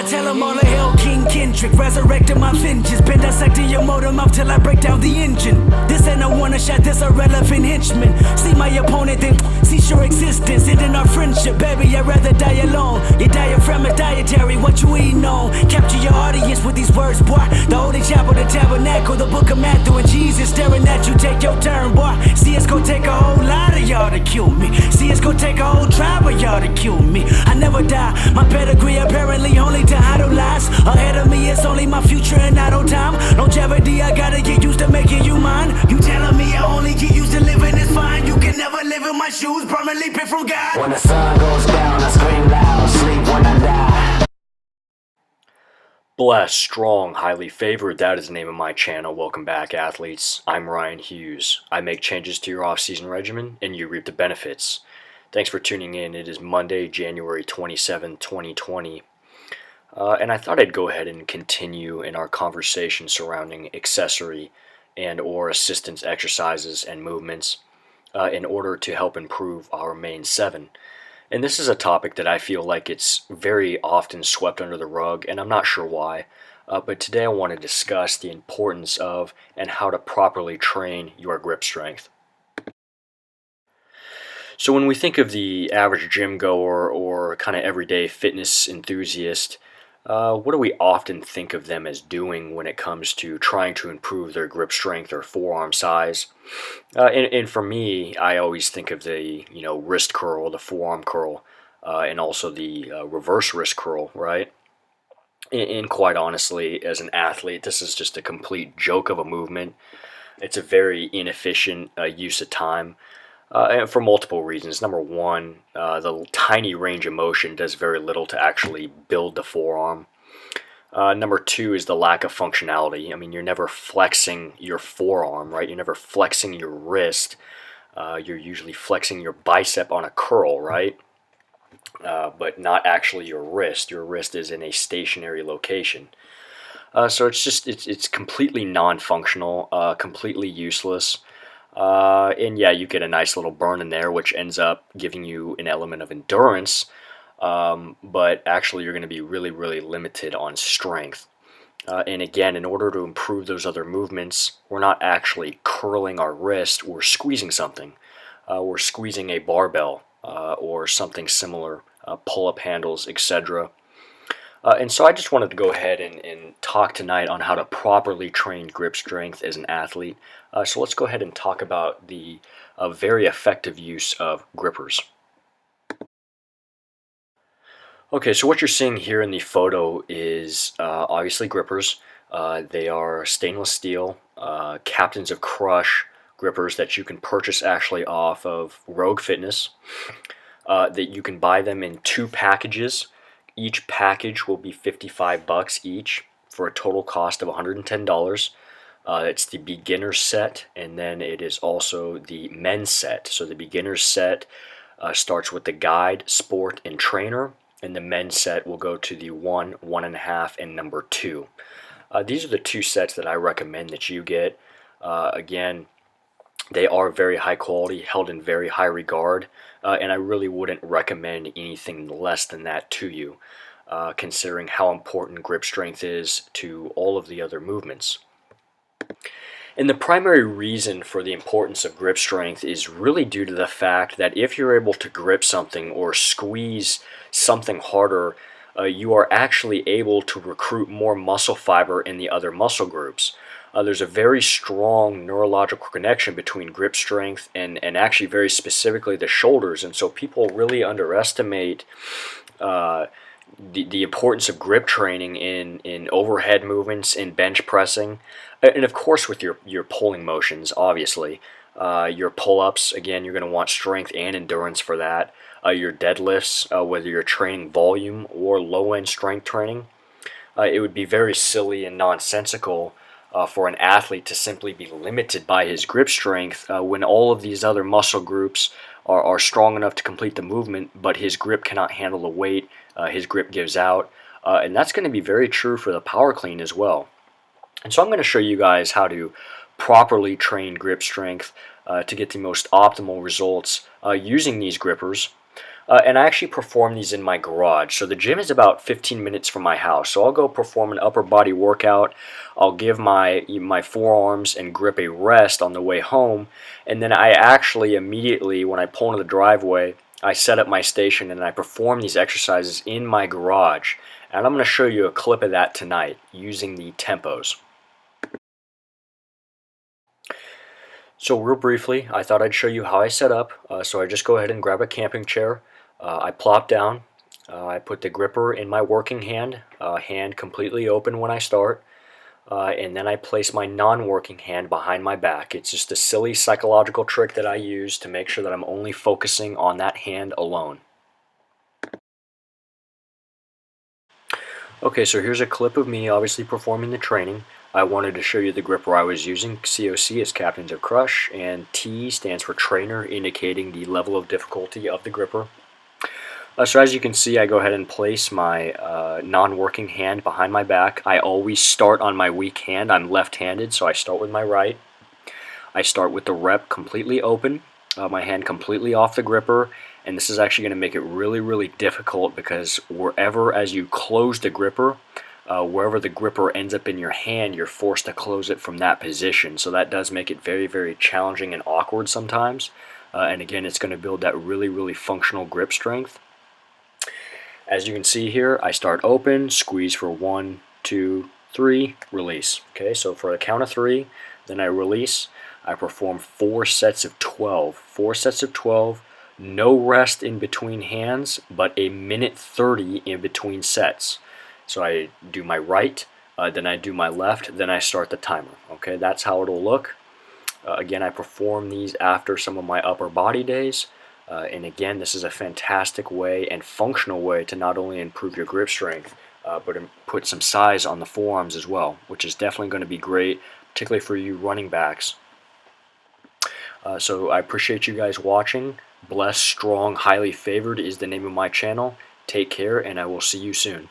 tell them all to hell, King Kendrick, resurrecting my vengeance, been dissecting your motor mouth till I break down the engine. This ain't no one shot, this a relevant henchman. See my opponent, then cease your existence, ending our friendship. Baby, I'd rather die alone. Your diaphragm is dietary, what you eating on? Capture your audience with these words, boy. The Holy Chapel, the Tabernacle, the Book of Matthew, and Jesus staring at you. Take your turn, boy. See, it's gonna take a whole lot of y'all to kill me. See, it's gonna take a whole tribe of y'all to kill me. I never die. My pedigree apparently only to idolize. Ahead of me, it's only my future and idle time. Longevity, I gotta get used to making you mine. You telling me I only get used to living is fine. You can never live in my shoes, permanently picked from God. When the sun goes down, I scream loud, sleep when I die. Blessed, strong, highly favored, that is the name of my channel. Welcome back, athletes. I'm Ryan Hughes. I make changes to your off-season regimen and you reap the benefits. Thanks for tuning in. It is Monday, January 27, 2020. And I thought I'd go ahead and continue in our conversation surrounding accessory and or assistance exercises and movements in order to help improve our main 7. And this is a topic that I feel like it's very often swept under the rug, and I'm not sure why. But today I want to discuss the importance of and how to properly train your grip strength. So when we think of the average gym goer or kind of everyday fitness enthusiast, what do we often think of them as doing when it comes to trying to improve their grip strength or forearm size? And for me, I always think of the wrist curl, the forearm curl, and also the reverse wrist curl, right? And quite honestly, as an athlete, this is just a complete joke of a movement. It's a very inefficient use of time. And for multiple reasons. Number one, the tiny range of motion does very little to actually build the forearm. Number two is the lack of functionality. I mean, you're never flexing your forearm, right? You're never flexing your wrist. You're usually flexing your bicep on a curl, right? But not actually your wrist. Your wrist is in a stationary location. So it's completely non-functional, completely useless. And yeah, you get a nice little burn in there, which ends up giving you an element of endurance, but actually you're going to be really, really limited on strength. And again, in order to improve those other movements, we're not actually curling our wrist, we're squeezing something. We're squeezing a barbell or something similar, pull-up handles, etc. And so I just wanted to go ahead and talk tonight on how to properly train grip strength as an athlete. So let's go ahead and talk about the very effective use of grippers. Okay, so what you're seeing here in the photo is obviously grippers. They are stainless steel, Captains of Crush grippers that you can purchase actually off of Rogue Fitness. That you can buy them in 2 packages. Each package will be $55 each for a total cost of $110. It's the beginner set, and then it is also the men's set. So the beginner set starts with the guide, sport, and trainer, and the men's set will go to the 1, 1.5, and number 2. These are the 2 sets that I recommend that you get. Again, they are very high quality, held in very high regard, and I really wouldn't recommend anything less than that to you, considering how important grip strength is to all of the other movements. And the primary reason for the importance of grip strength is really due to the fact that if you're able to grip something or squeeze something harder, you are actually able to recruit more muscle fiber in the other muscle groups. There's a very strong neurological connection between grip strength and actually very specifically the shoulders, and so people really underestimate the importance of grip training in overhead movements, in bench pressing, and of course with your pulling motions, obviously. Your pull-ups, again, you're going to want strength and endurance for that. Your deadlifts, whether you're training volume or low-end strength training, it would be very silly and nonsensical for an athlete to simply be limited by his grip strength when all of these other muscle groups are strong enough to complete the movement, but his grip cannot handle the weight, his grip gives out, and that's going to be very true for the power clean as well. And so I'm going to show you guys how to properly train grip strength to get the most optimal results using these grippers. And I actually perform these in my garage. So the gym is about 15 minutes from my house. So I'll go perform an upper body workout. I'll give my forearms and grip a rest on the way home. And then I actually immediately, when I pull into the driveway, I set up my station and I perform these exercises in my garage. And I'm going to show you a clip of that tonight using the tempos. So real briefly, I thought I'd show you how I set up. So I just go ahead and grab a camping chair. I plop down. I put the gripper in my working hand, hand completely open when I start. And then I place my non-working hand behind my back. It's just a silly psychological trick that I use to make sure that I'm only focusing on that hand alone. Okay, so here's a clip of me obviously performing the training. I wanted to show you the gripper I was using. COC is Captain of Crush, and T stands for trainer, indicating the level of difficulty of the gripper. So as you can see, I go ahead and place my non-working hand behind my back. I always start on my weak hand. I'm left-handed, so I start with my right. I start with the rep completely open, my hand completely off the gripper, and this is actually going to make it really, really difficult because wherever, as you close the gripper, wherever the gripper ends up in your hand, you're forced to close it from that position. So that does make it very, very challenging and awkward sometimes. And again, it's going to build that really, really functional grip strength. As you can see here, I start open, squeeze for 1, 2, 3, release. Okay, so for a count of 3, then I release. I perform 4 sets of 12. 4 sets of 12, no rest in between hands, but a minute 30 in between sets. So I do my right, then I do my left, then I start the timer. Okay, that's how it'll look. Again, I perform these after some of my upper body days. And again, this is a fantastic way and functional way to not only improve your grip strength, but put some size on the forearms as well, which is definitely going to be great, particularly for you running backs. So I appreciate you guys watching. Blessed, Strong, Highly Favored is the name of my channel. Take care, and I will see you soon.